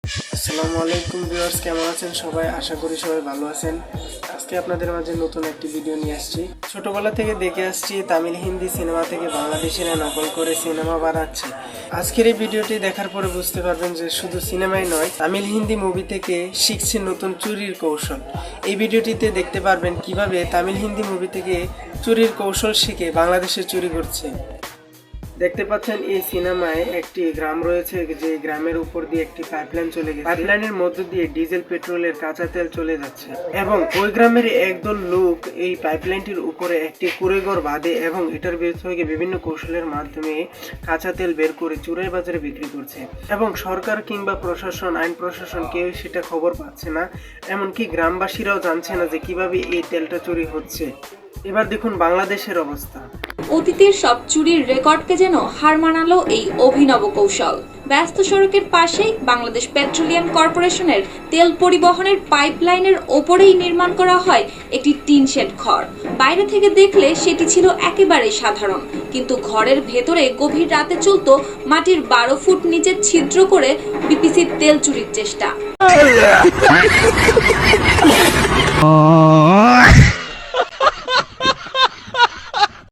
আসসালামু আলাইকুম ভিউয়ার্স, কেমন আছেন সবাই? আশা করি সবাই ভালো আছেন। আজকে আপনাদের মাঝে নতুন একটি ভিডিও নিয়ে আসছি। ছোটবেলা থেকে দেখে আসছি তামিল হিন্দি সিনেমা থেকে বাংলাদেশিরা নকল করে সিনেমা বানাচ্ছে। আজকের এই ভিডিওটি দেখার পরে বুঝতে পারবেন যে শুধু সিনেমাই নয়, তামিল হিন্দি মুভি থেকে শিখছে নতুন চুরির কৌশল। এই ভিডিওটিতে দেখতে পারবেন কিভাবে তামিল হিন্দি মুভি থেকে চুরির কৌশল শিখে বাংলাদেশে চুরি করছে। দেখতে পাচ্ছেন এই সিনেমায় একটি গ্রাম রয়েছে, যে গ্রামের উপর দিয়ে একটি পাইপলাইন চলে গেছে। পাইপলাইনের মধ্য দিয়ে ডিজেল পেট্রোলের কাঁচা তেল চলে যাচ্ছে এবং ওই গ্রামের একদল লোক এই পাইপলাইনটির উপরে একটি কুঁড়েঘর বাঁধে এবং এটার ভেতর থেকে বিভিন্ন কৌশলের মাধ্যমে কাঁচা তেল বের করে চোরাই বাজারে বিক্রি করছে এবং সরকার কিংবা প্রশাসন, আইন প্রশাসন কেউ সেটা খবর পাচ্ছে না। এমনকি গ্রামবাসীরাও জানছে না যে কিভাবে এই তেলটা চুরি হচ্ছে। এবার দেখুন বাংলাদেশের অবস্থা। অতীতের সব চুরির রেকর্ডকে যেন হার মানালো এই অভিনব কৌশল। ব্যস্ত সড়কের পাশেই বাংলাদেশ পেট্রোলিয়াম কর্পোরেশনের তেল পরিবহনের পাইপলাইনের ওপরেই নির্মাণ করা হয় একটি টিন শেড ঘর। বাইরে থেকে দেখলে সেটি ছিল একেবারেই সাধারণ, কিন্তু ঘরের ভেতরে গভীর রাতে চলত মাটির 12 ফুট নিচে ছিদ্র করে বিপিসির তেল চুরির চেষ্টা।